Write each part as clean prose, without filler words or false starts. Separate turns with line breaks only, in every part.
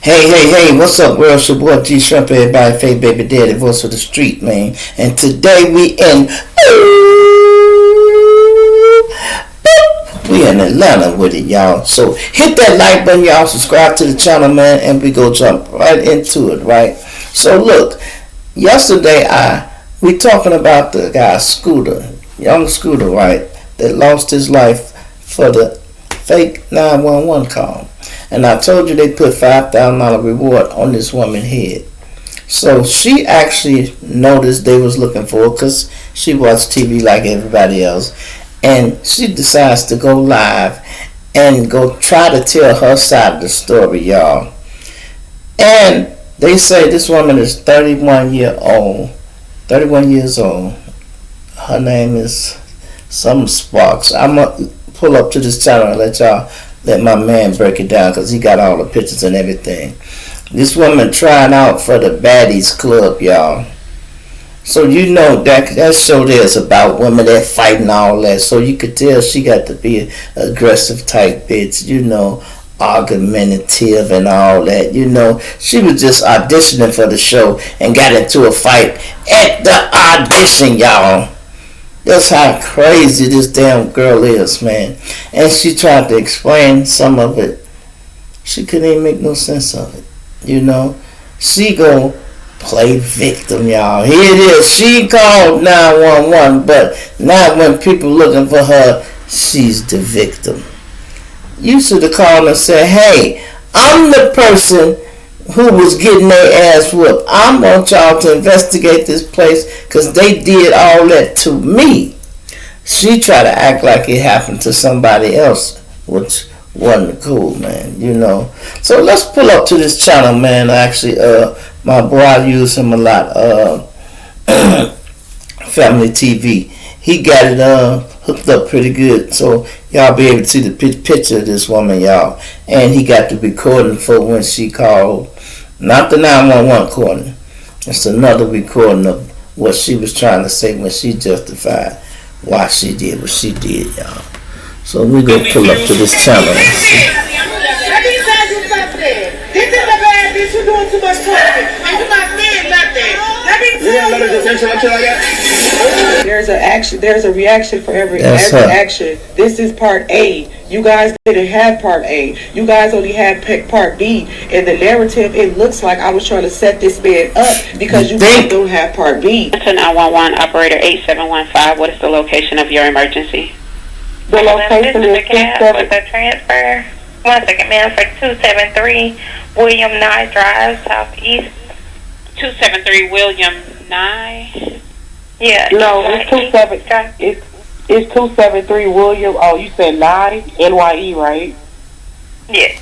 Hey, what's up, world? It's your boy G Shrimp, everybody, Faith Baby Daddy, voice of the street, man. And today we in Atlanta with it, y'all. So hit that like button, y'all. Subscribe to the channel, man, and we go jump right into it, right? So look, yesterday we talking about the guy Scooter, young Scooter, right, that lost his life for the fake 911 call. And I told you they put $5,000 reward on this woman's head. So she actually noticed they was looking for her because she watched TV like everybody else. And she decides to go live and go try to tell her side of the story, y'all. And they say this woman is 31 years old. Her name is some Sparks. I'm going to pull up to this channel and let my man break it down because he got all the pictures and everything. This woman trying out for the Baddies Club, y'all. So you know that show there is about women that fight and all that. So you could tell she got to be an aggressive type bitch, you know, argumentative and all that. You know, she was just auditioning for the show and got into a fight at the audition, y'all. That's how crazy this damn girl is, man. And she tried to explain some of it. She couldn't even make no sense of it. You know, she go play victim, y'all. Here it is. She called 911, but now when people looking for her, she's the victim. You should have called and said, hey, I'm the person who was getting their ass whooped. I want y'all to investigate this place because they did all that to me. She tried to act like it happened to somebody else, which wasn't cool, man, you know. So let's pull up to this channel, man. Actually, my boy, I use him a lot. Family TV. He got it hooked up pretty good, so y'all be able to see the picture of this woman, y'all. And he got the recording for when she called, not the 911 recording. It's another recording of what she was trying to say when she justified why she did what she did, y'all. So we're gonna pull up to this channel and see.
Let me tell you something. This is the bad bitch. You're doing too much talking, and you're not saying nothing. Let me tell you.
There's a reaction for every action. This is part A. You guys didn't have part A. You guys only had part B. In the narrative, it looks like I was trying to set this man up because you guys don't have part B.
To 911 operator 8715. What is the location of your emergency?
The location is
with the transfer. 1 second, ma'am, for 273 William Nye Drive, Southeast.
273 William Nye.
Yeah.
No, it's 273 William. Oh, you said Nye, NYE, right?
Yes.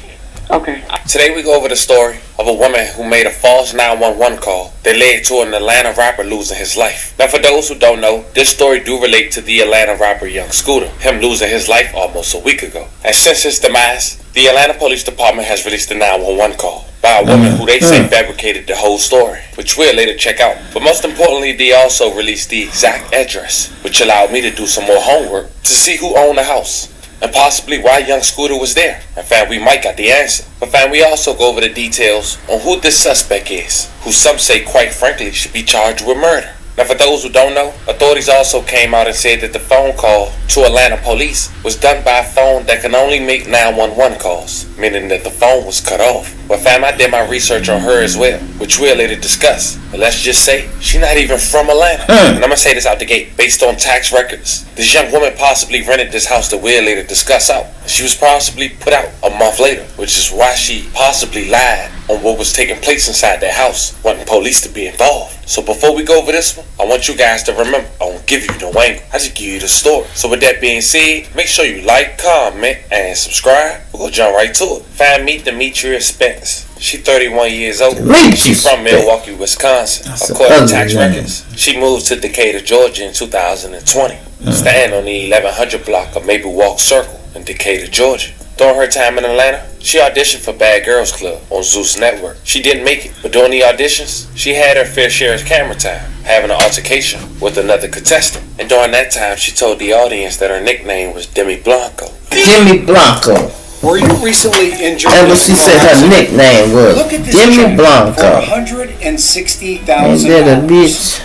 Okay.
Today we go over the story of a woman who made a false 911 call that led to an Atlanta rapper losing his life. Now for those who don't know, this story do relate to the Atlanta rapper Young Scooter, him losing his life almost a week ago. And since his demise, the Atlanta Police Department has released a 911 call by a woman who they say fabricated the whole story, which we'll later check out. But most importantly, they also released the exact address, which allowed me to do some more homework to see who owned the house and possibly why Young Scooter was there. And fam, we might got the answer. But fam, we also go over the details on who this suspect is, who some say quite frankly should be charged with murder. Now for those who don't know, authorities also came out and said that the phone call to Atlanta police was done by a phone that can only make 911 calls, meaning that the phone was cut off. But fam, I did my research on her as well, which we'll later discuss. But let's just say, she's not even from Atlanta. And I'm gonna say this out the gate, based on tax records, this young woman possibly rented this house that we'll later discuss out. She was possibly put out a month later, which is why she possibly lied on what was taking place inside that house, wanting police to be involved. So before we go over this one, I want you guys to remember, I won't give you no angle, I just give you the story. So with that being said, make sure you like, comment, and subscribe. We'll go jump right to it. Find me Demetria Spence. She 31 years old. She's from Milwaukee, Wisconsin. According to tax records, she moved to Decatur, Georgia in 2020. Staying on the 1100 block of Maple Walk Circle in Decatur, Georgia. During her time in Atlanta, she auditioned for Bad Girls Club on Zeus Network. She didn't make it, but during the auditions, she had her fair share of camera time, having an altercation with another contestant. And during that time, she told the audience that her nickname was Demi Blanco.
Demi Blanco.
Were you recently injured?
And what she said her nickname was
Look at this
Demi
check for
Blanco.
$160,000.
And then a bitch.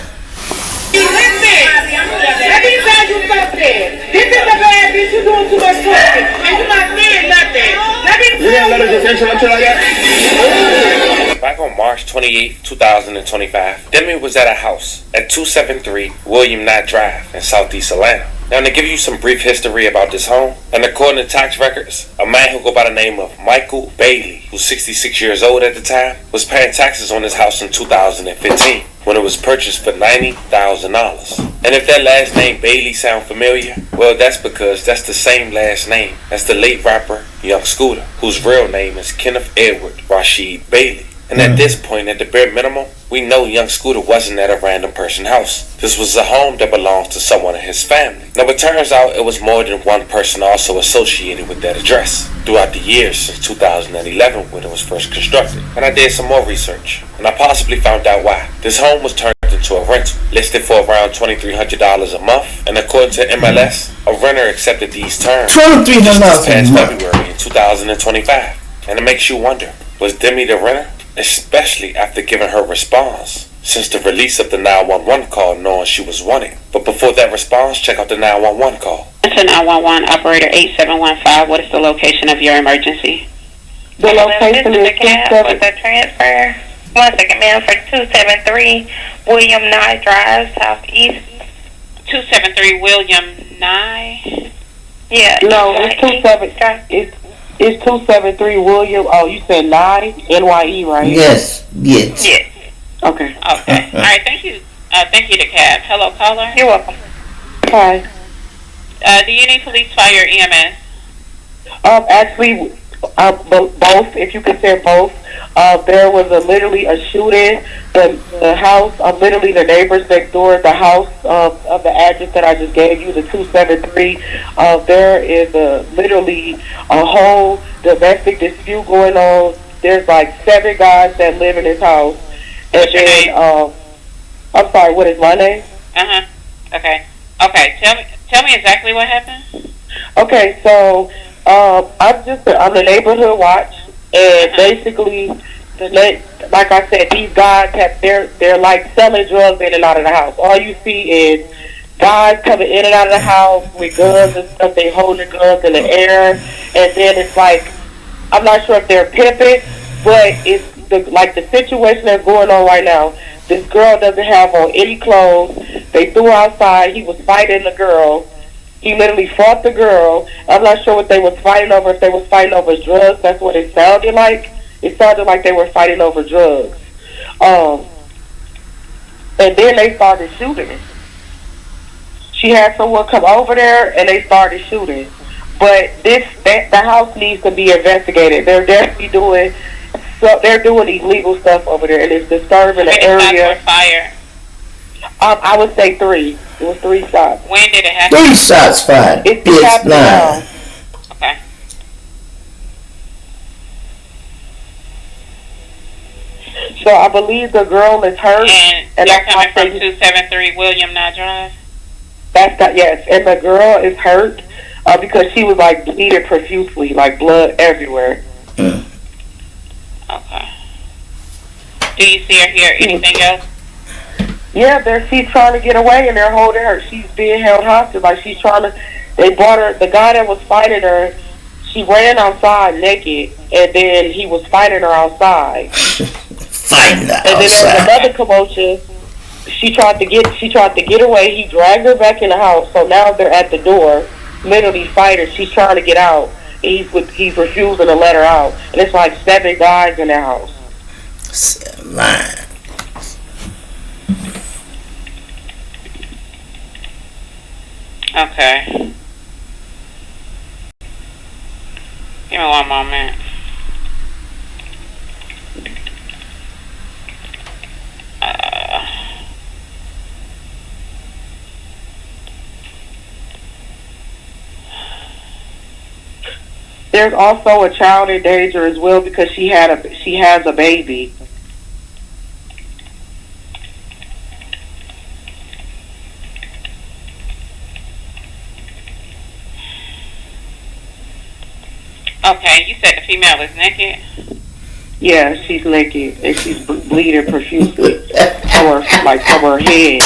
Let me tell you something. This is the bad bitch. You doing too much talking, and you're not saying nothing. Let me tell you.
Back on March 28, 2025, Demi was at a house at 273 William Knott Drive in Southeast Atlanta. Now, to give you some brief history about this home, and according to tax records, a man who go by the name of Michael Bailey, who's 66 years old at the time, was paying taxes on his house in 2015 when it was purchased for $90,000. And if that last name Bailey sound familiar, well, that's because that's the same last name as the late rapper Young Scooter, whose real name is Kenneth Edward Rashid Bailey. And at this point, at the bare minimum, we know Young Scooter wasn't at a random person's house. This was a home that belongs to someone in his family. Now, it turns out it was more than one person also associated with that address throughout the years since 2011 when it was first constructed. And I did some more research, and I possibly found out why. This home was turned into a rental, listed for around $2,300 a month, and according to MLS, a renter accepted these terms just this past February in 2025. And it makes you wonder, was Demi the renter? Especially after giving her response since the release of the 911 call knowing she was wanted. But before that response, check out the 911 call.
It's a 911 operator 8715. What is the location of your emergency?
The location is
with the transfer. 1 second, ma'am, for 273 William Nye Drive, Southeast.
273 William Nye?
Yeah.
No, it's 273 William. Oh, you said Nye, NYE, right?
Yes.
Yes.
Okay.
Okay. All right. Thank you. Thank you to Cab. Hello, caller.
You're welcome.
Hi.
Do you need police, fire, or EMS?
Actually, both. If you consider both, there was literally a shooting. The house, literally the neighbors next door, the house of the address that I just gave you, the 273. There is literally a whole domestic dispute going on. There's like 7 guys that live in this house.
What's your name?
I'm sorry. What is my name?
Okay. Okay. Tell me exactly what happened.
Okay. So I'm the neighborhood watch, and basically, like I said, these guys they're like selling drugs in and out of the house. All you see is guys coming in and out of the house with guns and stuff. They holding guns in the air, and then it's like, I'm not sure if they're pimping, but it's the situation that's going on right now. This girl doesn't have on any clothes. They threw her outside. He was fighting the girl. He literally fought the girl. I'm not sure what they was fighting over. If they was fighting over drugs, that's what it sounded like. It sounded like they were fighting over drugs. And then they started shooting. She had someone come over there, and they started shooting. But the house needs to be investigated. They're definitely doing illegal stuff over there, and it's disturbing the area.
Fire.
I would say 3. It was 3 shots.
When did it happen?
3 shots fired.
It's happening now.
Okay.
So I believe the girl is hurt.
And they're coming from 273 William Nye Drive?
Yes. And the girl is hurt because she was like bleeding profusely, like blood everywhere.
Okay. Do you see or hear anything else?
Yeah, she's trying to get away, and they're holding her. She's being held hostage. Like they brought her. The guy that was fighting her, she ran outside naked, and then he was fighting her outside.
Fighting her outside.
And then there was another commotion. She tried to get away. He dragged her back in the house. So now they're at the door, literally fighting. She's trying to get out. He's refusing to let her out. And it's like 7 guys in the house.
7.
Okay. Give me one moment.
There's also a child in danger as well because she has a baby.
Okay. female is naked?
Yeah, she's naked and she's bleeding profusely from her head.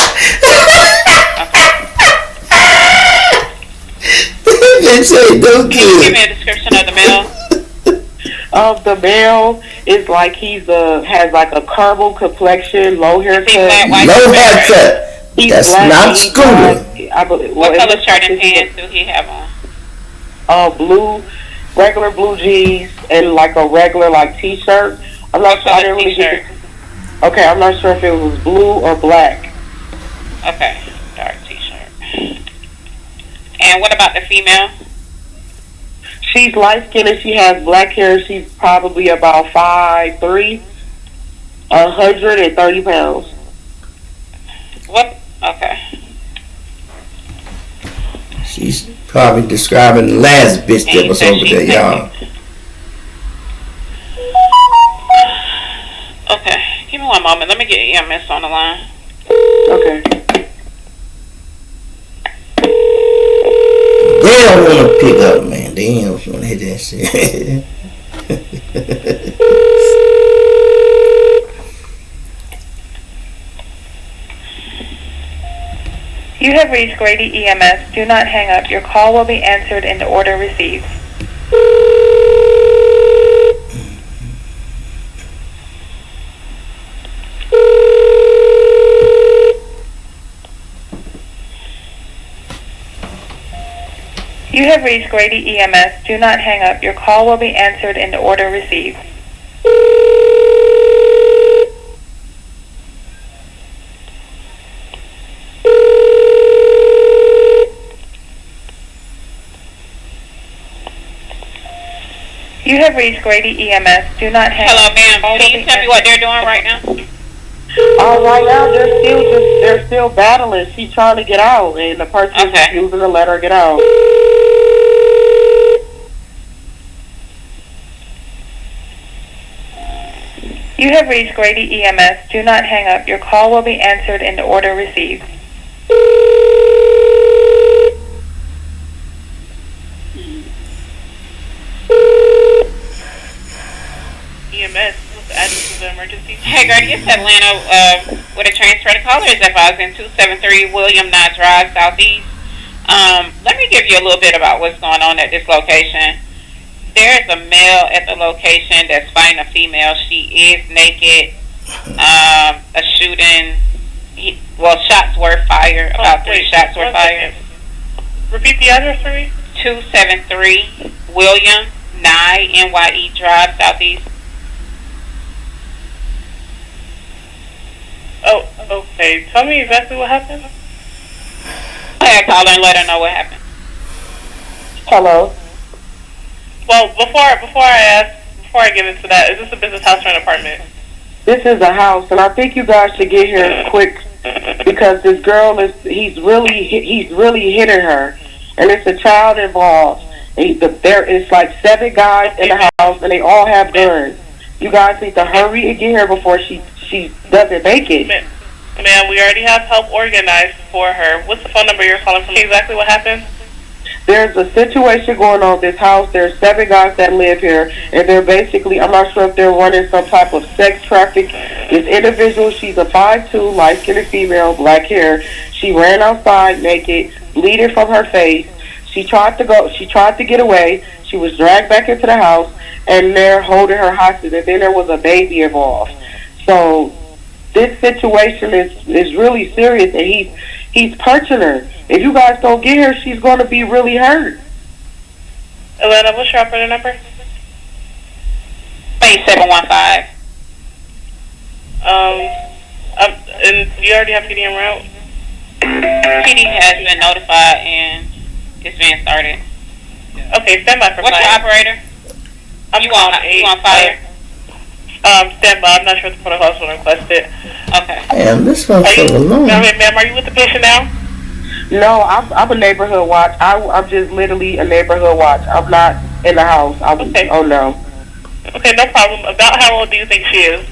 They say don't
Can you give me a description of the male?
The male is like has like a caramel complexion, low haircut.
Low haircut. That's not Scooter.
I believe.
What color shirt and pants do he have on?
Regular blue jeans and like a regular like t-shirt. I'm not sure. I didn't really get Okay, I'm not sure if it was blue or black.
Okay, dark t-shirt. And what about the female?
She's light skinned and she has black hair. She's probably about 5'3", 130 pounds.
What? Okay.
She's probably describing the last bitch that was over there, y'all.
Okay, give me one moment. Let me get EMS on the line.
Okay.
They don't want to pick up, man. They don't want to hit that shit.
You have reached Grady EMS. Do not hang up. Your call will be answered in the order received. You have reached Grady EMS. Do not hang up. Your call will be answered in the order received. You have reached Grady EMS. Do not hang up.
Hello, ma'am. Can you tell me what they're doing right now?
Right now they're still battling. She's trying to get out, and the person is refusing to let her get out.
You have reached Grady EMS. Do not hang up. Your call will be answered in the order received.
EMS, what's the address of the emergency?
Hey, Grady, it's Atlanta with a transfer. The caller is advising 273 William Nye Drive, Southeast. Let me give you a little bit about what's going on at this location. There's a male at the location that's fighting a female. She is naked. A shooting, shots were fired. About 3 shots were fired.
Repeat the address for me.
273 William Nye, NYE Drive, Southeast.
Oh, okay. Tell me exactly what happened.
I call her and let her know what happened.
Hello.
Well, before I get into that, is this a business house or an apartment?
This is a house, and I think you guys should get here quick because this girl he's really hitting her, and it's a child involved. It's like 7 guys in the house, and they all have guns. You guys need to hurry and get here before she doesn't make it.
Ma'am, we already have help organized for her. What's the phone number you're calling from? Exactly what happened?
There's a situation going on at this house. There's 7 guys that live here, and they're basically, I'm not sure if they're running some type of sex traffic. This individual, she's a 5'2", light-skinned female, black hair. She ran outside naked, bleeding from her face. She tried to get away. She was dragged back into the house, and they're holding her hostage, and then there was a baby involved. So this situation is really serious, and he's punching her. If you guys don't get her, she's going to be really hurt.
Atlanta, what's your operator number?
8715.
And you already have PD en route?
PD has been notified and it's being started.
Okay, stand by for
What's
fire.
your operator? You on fire?
Stand by. I'm not sure if the protocol's been requested.
Okay.
Damn, this one's so long.
Ma'am, are you with the patient now?
No, I'm a neighborhood watch. I'm just literally a neighborhood watch. I'm not in the house.
Okay.
Oh, no.
Okay, no problem. About how old do you think she is?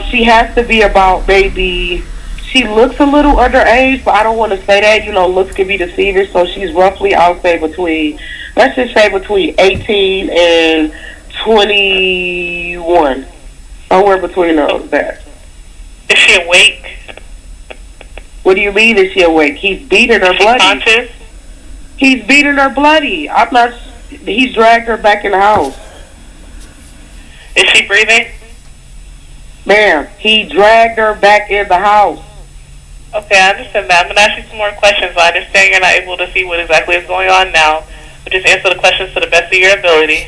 She has to be about maybe, she looks a little underage, but I don't want to say that. You know, looks can be deceiving. So she's roughly, I'll say let's just say between 18 and 21. Somewhere between those. That.
Is she awake?
What do you mean? Is she awake? He's beating her
Is she
bloody.
conscious?
He's beating her bloody. I'm not. He dragged her back in the house.
Is she breathing?
Ma'am, he dragged her back in the house.
Okay, I understand that. I'm going to ask you some more questions. I understand you're not able to see what exactly is going on now, but just answer the questions to the best of your ability.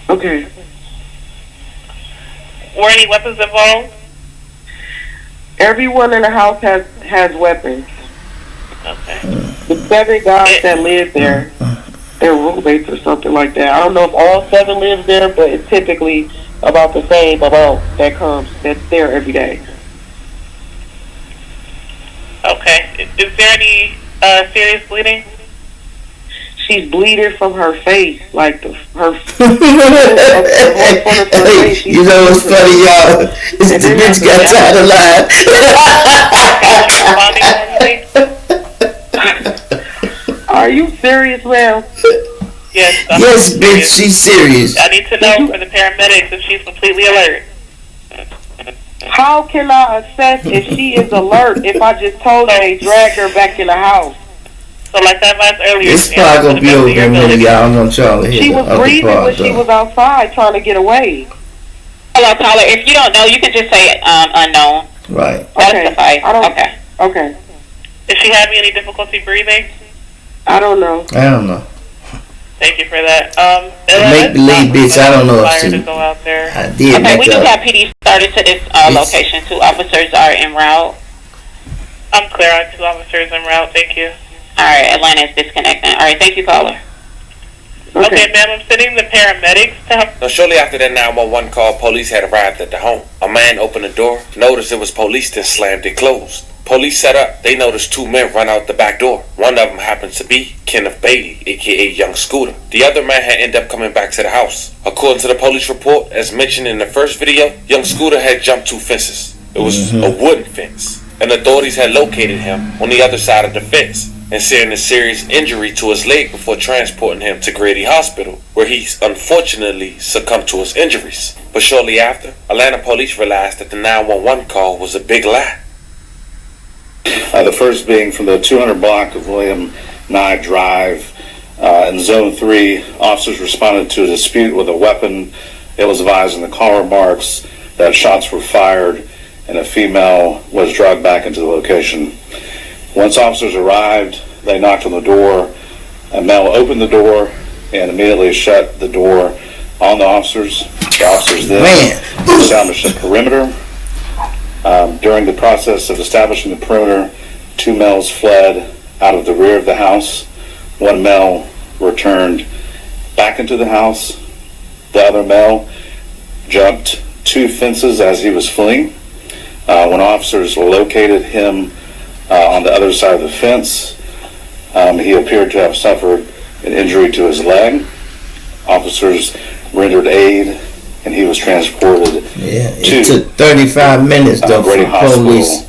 Okay.
Were any weapons involved?
Everyone in the house has weapons.
Okay.
The 7 guys that live there, they're roommates or something like that. I don't know if all 7 live there, but it's typically about the same amount that's there every day.
Okay. Is there any serious bleeding?
She's bleeding from her face, like her.
Hey, you know what's funny, y'all? Is the bitch got tired of lying.
Are you serious, ma'am?
Yes.
Yes, bitch, she's serious.
I need to know for the paramedics if she's completely alert.
How can I assess if she is alert if I just told her they dragged her back in the house?
So like I advised earlier,
It's probably gonna be over in a minute, y'all. I don't want y'all to hear
she
the
was
other
breathing
part,
when she was outside trying to get away.
Hello, caller. If you don't know, you can just say unknown.
Right.
That'll suffice.
Okay. Okay.
Is she having any difficulty breathing?
I don't know.
I don't know.
Thank you for that.
Make believe, bitch. I don't know if she.
To go out there.
I did.
Okay, we do have PD started to this location. 2 officers are en route.
I'm clear on 2 officers en route. Thank you.
All right, Atlanta is disconnecting. All right, thank you, caller.
Okay, ma'am, I'm sending the paramedics to help.
Now, shortly after that 911 call, police had arrived at the home. A man opened the door, noticed it was police, then slammed it closed. Police set up. They noticed 2 men run out the back door. One of them happens to be Kenneth Bailey, a.k.a. Young Scooter. The other man had ended up coming back to the house. According to the police report, as mentioned in the first video, Young Scooter had jumped 2 fences. It was a wooden fence, and authorities had located him on the other side of the fence and seeing a serious injury to his leg before transporting him to Grady Hospital, where he unfortunately succumbed to his injuries. But shortly after, Atlanta police realized that the 911 call was a big lie.
The first being from the 200 block of William Nye Drive. In Zone 3, officers responded to a dispute with a weapon. It was advised in the call remarks that shots were fired and a female was dragged back into the location. Once officers arrived, they knocked on the door. A male opened the door and immediately shut the door on the officers. The officers then established a perimeter. During the process of establishing the perimeter, 2 males fled out of the rear of the house. 1 male returned back into the house. The other male jumped 2 fences as he was fleeing. When officers located him on the other side of the fence, he appeared to have suffered an injury to his leg. Officers rendered aid and he was transported
it took 35 minutes though for police,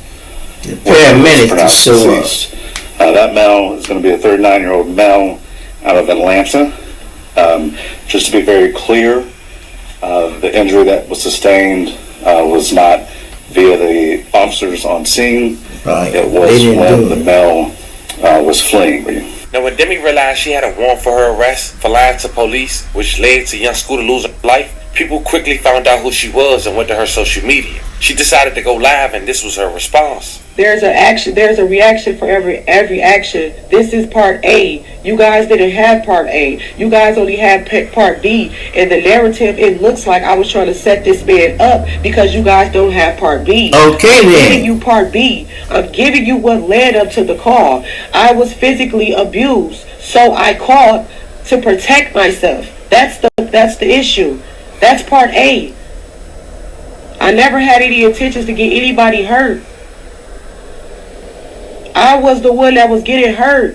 the paramedics to show up.
That male is going to be a 39-year-old male out of Atlanta. Just to be very clear, the injury that was sustained was not via the officers on scene.
Right.
It was when the male was fleeing.
Now, when Demi realized she had a warrant for her arrest for lying to police, which led to Young Scooter losing her life, people quickly found out who she was and went to her social media. She decided to go live, and this was her response.
There's a reaction for every action. This is part A. You guys didn't have part A. You guys only had part B. And the narrative, it looks like I was trying to set this man up because you guys don't have part B.
Okay,
I'm
then.
giving you part B. I'm giving you what led up to the call. I was physically abused, so I called to protect myself. That's the issue. That's part A. I never had any intentions to get anybody hurt. I was the one that was getting hurt.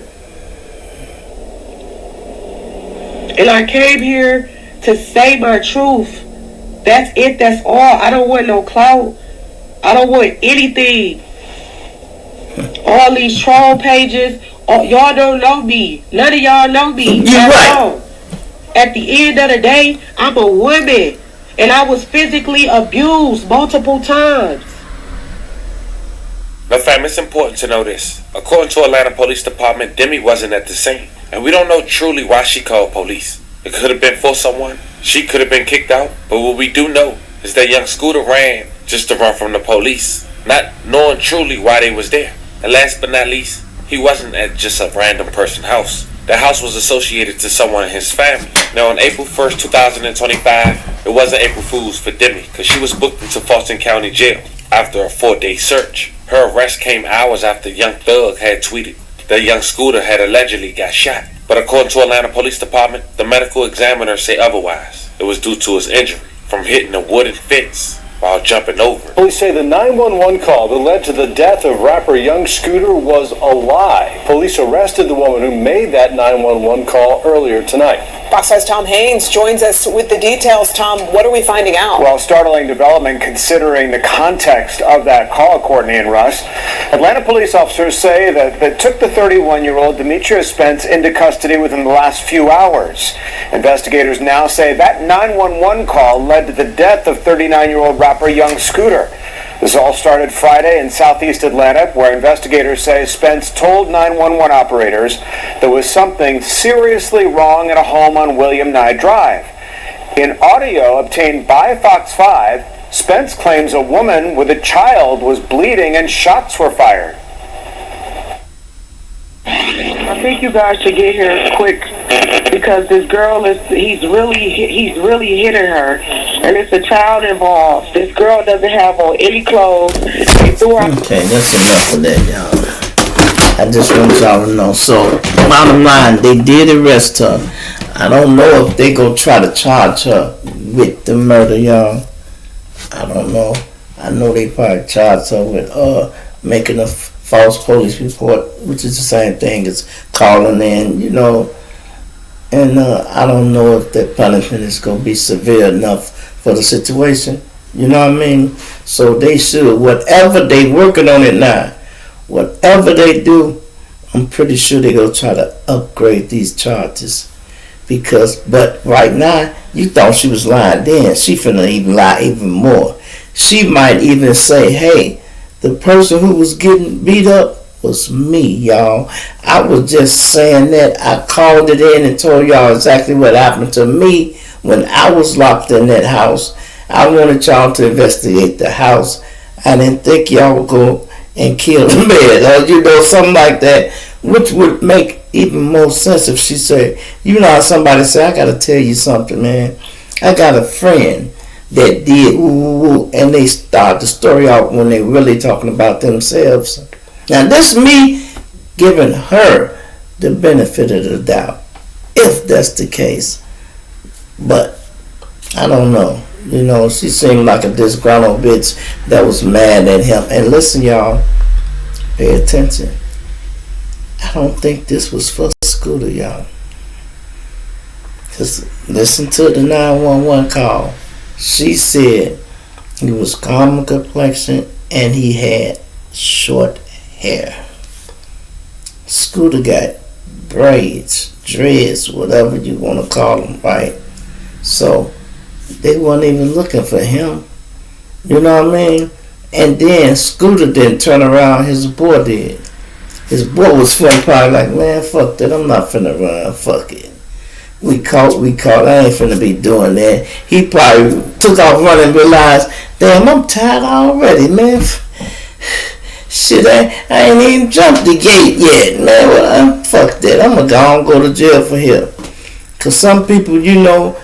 And I came here to say my truth. That's it. That's all. I don't want no clout. I don't want anything. All these troll pages. Y'all don't know me. None of y'all know me.
You're right.
At the end of the day, I'm a woman, and I was physically abused multiple times.
Now, fam, it's important to know this. According to Atlanta Police Department, Demi wasn't at the scene, and we don't know truly why she called police. It could have been for someone. She could have been kicked out. But what we do know is that young Scooter ran just to run from the police, not knowing truly why they was there. And last but not least, he wasn't at just a random person's house. The house was associated to someone in his family. Now, on April 1st, 2025, it wasn't April Fool's for Demi, because she was booked into Fulton County Jail after a 4-day search. Her arrest came hours after Young Thug had tweeted that young Scooter had allegedly got shot. But according to Atlanta Police Department, the medical examiner say otherwise. It was due to his injury from hitting a wooden fence while jumping over it.
Police say the 911 call that led to the death of rapper Young Scooter was a lie. Police arrested the woman who made that 911 call earlier tonight.
Fox 5's Tom Haynes joins us with the details. Tom, what are we finding out?
Well, startling development considering the context of that call, Courtney and Russ. Atlanta police officers say that they took the 31-year-old Demetria Spence into custody within the last few hours. Investigators now say that 911 call led to the death of 39-year-old rapper Young Scooter. This all started Friday in southeast Atlanta, where investigators say Spence told 911 operators there was something seriously wrong at a home on William Nye Drive. In audio obtained by Fox 5, Spence claims a woman with a child was bleeding and shots were fired.
I think you guys should get here quick because this girl he's really hitting her, and it's a child involved. This girl doesn't have on any clothes.
Okay, that's enough of that, y'all. I just want y'all to know. So, bottom line, they did arrest her. I don't know if they go try to charge her with the murder, y'all. I don't know. I know they probably charged her with making a false police report, which is the same thing as calling in, you know. And I don't know if that punishment is going to be severe enough for the situation. You know what I mean? So they should, whatever they working on it now, whatever they do, I'm pretty sure they're going to try to upgrade these charges. But right now, you thought she was lying then. She finna even lie even more. She might even say, hey, the person who was getting beat up was me, y'all. I was just saying that. I called it in and told y'all exactly what happened to me when I was locked in that house. I wanted y'all to investigate the house. I didn't think y'all would go and kill the man, or you know, something like that, which would make even more sense if she said, you know how somebody say, I gotta tell you something, man. I got a friend that did and they start the story out when they really talking about themselves. Now this me giving her the benefit of the doubt, if that's the case. But I don't know. You know, she seemed like a disgruntled bitch that was mad at him. And listen, y'all, pay attention. I don't think this was for Scooter, y'all. Just listen to the 911 call. She said he was calm in complexion and he had short hair. Scooter got braids, dreads, whatever you want to call them, right? So they weren't even looking for him. You know what I mean? And then Scooter didn't turn around, his boy did. His boy was feeling probably like, man, fuck that, I'm not finna run, fuck it. We caught, I ain't finna be doing that. He probably took off running and realized, damn, I'm tired already, man. Shit, I ain't even jumped the gate yet, man. Well, fuck that, I'm gonna go to jail for here. Cause some people, you know,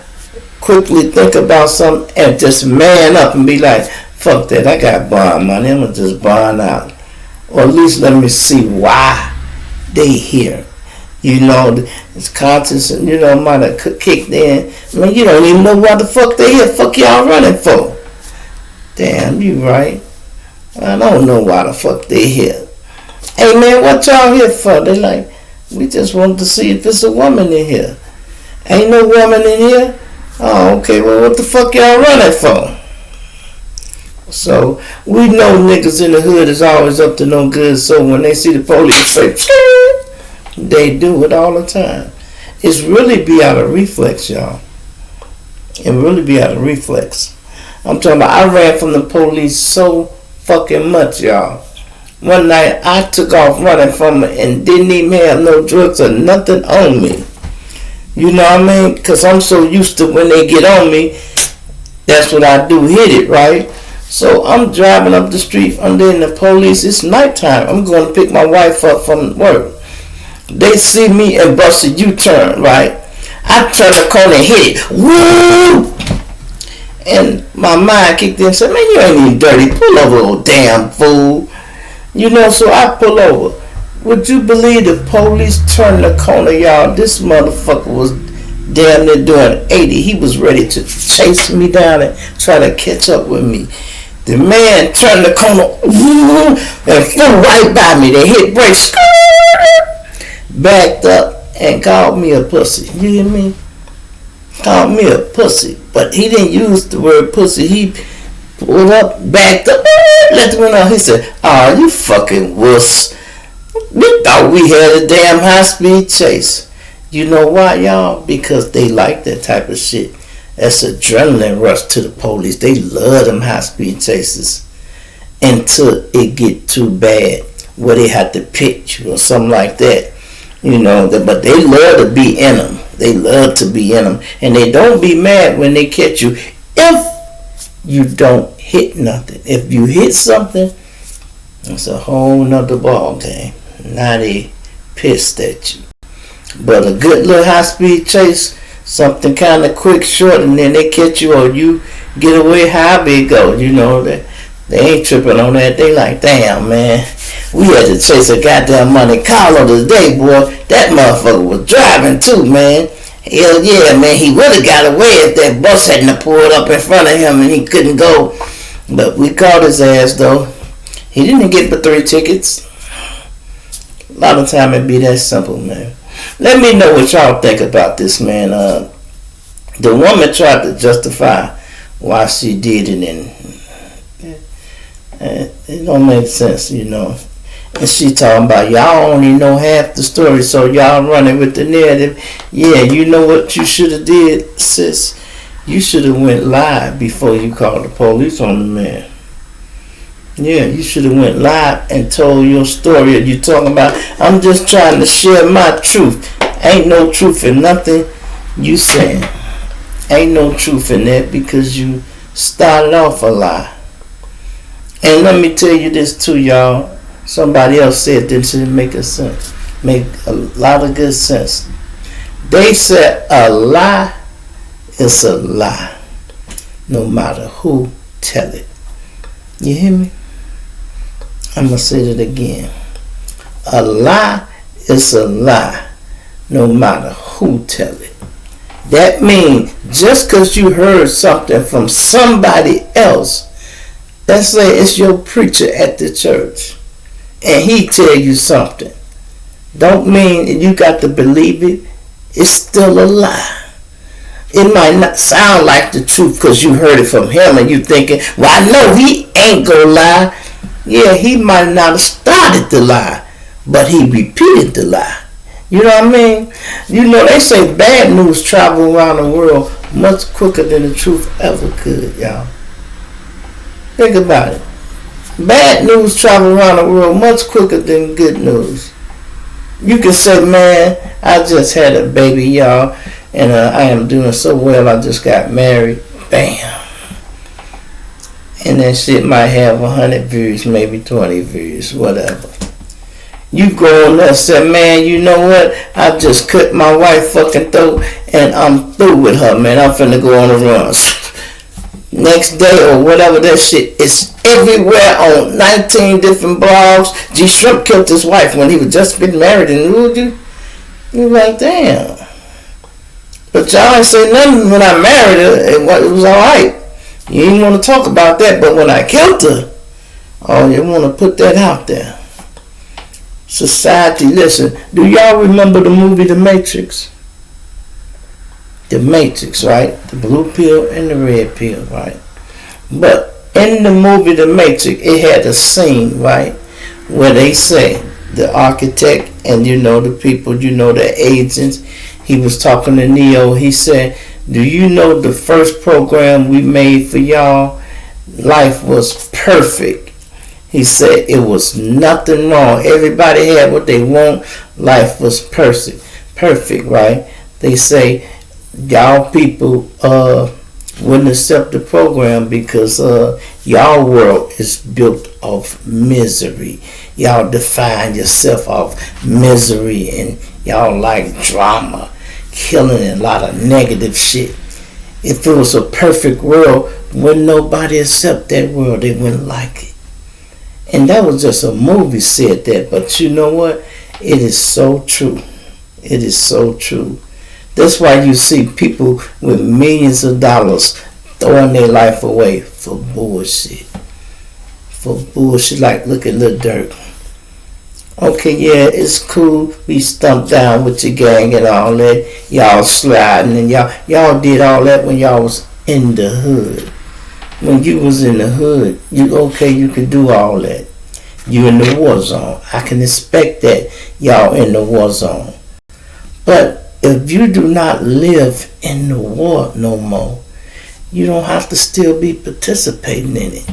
quickly think about something and just man up and be like, fuck that, I got bond money, I'm gonna just bond out. Or at least let me see why they here. You know, it's conscious, you know, might have kicked in. I mean, you don't even know what the fuck they here. Fuck y'all running for? Damn, you right. I don't know why the fuck they here. Hey, man, what y'all here for? They like, we just wanted to see if there's a woman in here. Ain't no woman in here? Oh, okay, well, what the fuck y'all running for? So, we know niggas in the hood is always up to no good, so when they see the police, they say, they do it all the time. It's really be out of reflex, y'all. It really be out of reflex. I'm talking about I ran from the police so fucking much, y'all. One night I took off running from it and didn't even have no drugs or nothing on me. You know what I mean? Because I'm so used to when they get on me, that's what I do, hit it, right? So I'm driving up the street under the police. It's nighttime. I'm going to pick my wife up from work. They see me and bust a U-turn, right? I turn the corner and hit it. Woo! And my mind kicked in and said, man, you ain't even dirty. Pull over, old damn fool. You know, so I pull over. Would you believe the police turned the corner, y'all? This motherfucker was damn near doing 80. He was ready to chase me down and try to catch up with me. The man turned the corner and flew right by me. They hit brakes, backed up, and called me a pussy. You hear me? Called me a pussy. But he didn't use the word pussy. He pulled up, backed up, let the window out. He said, oh, you fucking wuss. We thought we had a damn high-speed chase. You know why, y'all? Because they like that type of shit. That's adrenaline rush to the police. They love them high-speed chases until it get too bad where they have to pitch you or something like that. You know, but they love to be in them. They love to be in them. And they don't be mad when they catch you if you don't hit nothing. If you hit something, it's a whole nother ball game. Now they pissed at you. But a good little high-speed chase, something kind of quick, short, and then they catch you or you get away, however it goes. You know, they ain't tripping on that. They like, damn, man, we had to chase a goddamn Monte Carlo today, boy. That motherfucker was driving too, man. Hell yeah, man, he would have got away if that bus hadn't pulled up in front of him and he couldn't go. But we caught his ass, though. He didn't get but 3 tickets. A lot of time it be that simple, man. Let me know what y'all think about this, man. The woman tried to justify why she did it, and it don't make sense, you know. And she talking about y'all only know half the story, so y'all running with the narrative. Yeah, you know what you should have did, sis? You should have went live before you called the police on the man. Yeah, you should have went live and told your story. You talking about, I'm just trying to share my truth. Ain't no truth in nothing you saying. Ain't no truth in that because you started off a lie. And let me tell you this too, y'all. Somebody else said this didn't make a sense. Make a lot of good sense. They said a lie is a lie, no matter who tell it. You hear me? I'm going to say that again. A lie is a lie, no matter who tell it. That means just because you heard something from somebody else, let's say it's your preacher at the church, and he tell you something, don't mean you got to believe it. It's still a lie. It might not sound like the truth because you heard it from him and you thinking, well, I know he ain't gonna lie. Yeah, he might not have started the lie, but he repeated the lie. You know what I mean? You know, they say bad news travel around the world much quicker than the truth ever could, y'all. Think about it. Bad news travel around the world much quicker than good news. You can say, man, I just had a baby, y'all, and I am doing so well, I just got married. Bam. And that shit might have 100 views, maybe 20 views, whatever. You go on there and say, man, you know what? I just cut my wife fucking throat and I'm through with her, man. I'm finna go on a run. Next day or whatever that shit is everywhere on 19 different blogs. G Shrimp killed his wife when he was just been married and wooed you. You're like, damn. But y'all ain't say nothing when I married her. It was alright. You didn't want to talk about that, but when I killed her, oh, you want to put that out there. Society, listen, do y'all remember the movie The Matrix? The Matrix, right? The blue pill and the red pill, right? But in the movie The Matrix, it had a scene, right, where they say the architect and, you know, the people, you know, the agents, he was talking to Neo. He said, do you know the first program we made for y'all? Life was perfect. He said it was nothing wrong. Everybody had what they want. Life was perfect, right? They say y'all people wouldn't accept the program because y'all world is built of misery. Y'all define yourself off misery, and y'all like drama, killing, and a lot of negative shit. If it was a perfect world, wouldn't nobody accept that world? They wouldn't like it. And that was just a movie said that, but you know what? It is so true. It is so true. That's why you see people with millions of dollars throwing their life away for bullshit. For bullshit, like look at Lil Durk. Okay, yeah, it's cool. We stumped down with your gang and all that. Y'all sliding and y'all did all that when y'all was in the hood. When you was in the hood, you could do all that. You in the war zone. I can expect that y'all in the war zone. But if you do not live in the war no more, you don't have to still be participating in it.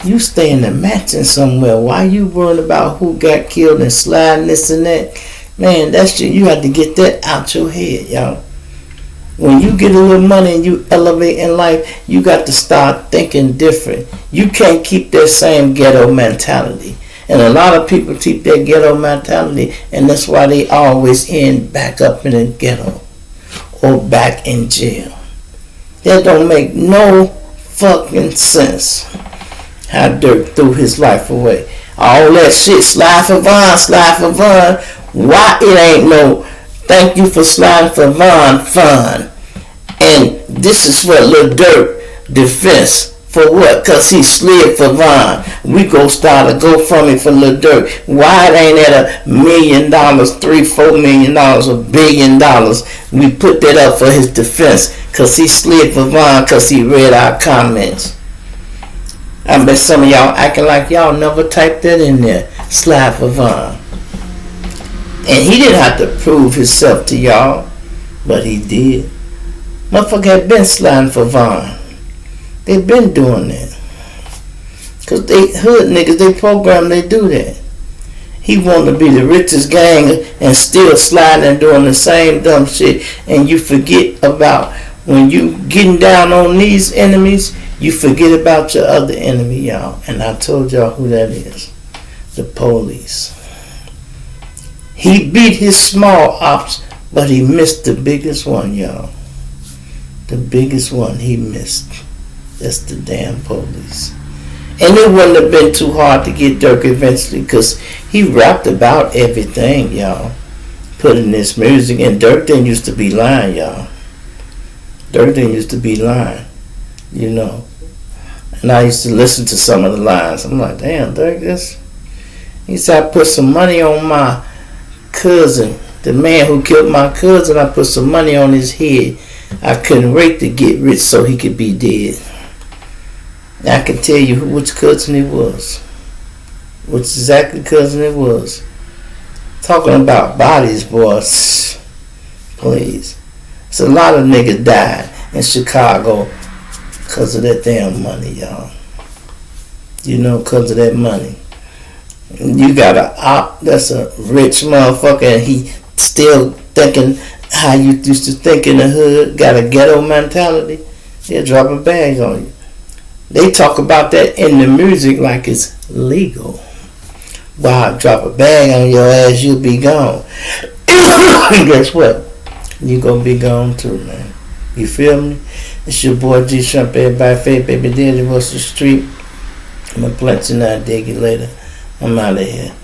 You stay in the mansion somewhere. Why you worrying about who got killed and sliding this and that? Man, that shit, you have to get that out your head, y'all. When you get a little money and you elevate in life, you got to start thinking different. You can't keep that same ghetto mentality. And a lot of people keep that ghetto mentality, and that's why they always end back up in the ghetto or back in jail. That don't make no fucking sense. How Dirk threw his life away. All that shit, slide for Von. Why it ain't no thank you for sliding for Von fun? And this is what Lil Durk defense. For what? Because he slid for Von. We go start a GoFundMe for Lil Durk. Why it ain't at $1 million, $3-4 million, $1 billion? We put that up for his defense. Because he slid for Von because he read our comments. I bet some of y'all acting like y'all never typed that in there. Slide for Von. And he didn't have to prove himself to y'all. But he did. Motherfucker had been sliding for Von. They been doing that. Because they hood niggas, they program, they do that. He wanted to be the richest gang and still sliding and doing the same dumb shit. And you forget about when you getting down on these enemies, you forget about your other enemy, y'all. And I told y'all who that is. The police. He beat his small ops, but he missed the biggest one, y'all. The biggest one he missed. That's the damn police. And it wouldn't have been too hard to get Dirk eventually because he rapped about everything, y'all. Putting this music. And Dirk didn't used to be lying, y'all. Dirk didn't used to be lying, you know. And I used to listen to some of the lines. I'm like, damn, Dirk, this. He said, I put some money on my cousin. The man who killed my cousin, I put some money on his head. I couldn't wait to get rich so he could be dead. I can tell you which cousin it was. Which exactly cousin it was. Talking about bodies, boys. Please. It's a lot of niggas died in Chicago because of that damn money, y'all. You know, because of that money. And you got a op that's a rich motherfucker and he still thinking how you used to think in the hood. Got a ghetto mentality. They'll drop a bag on you. They talk about that in the music like it's legal. Wow, drop a bag on your ass, you'll be gone. And guess what? You gonna be gone too, man. You feel me? It's your boy G Shrimp, everybody faith, baby daddy, what's the street? I'm gonna plant you now, dig you later. I'm out of here.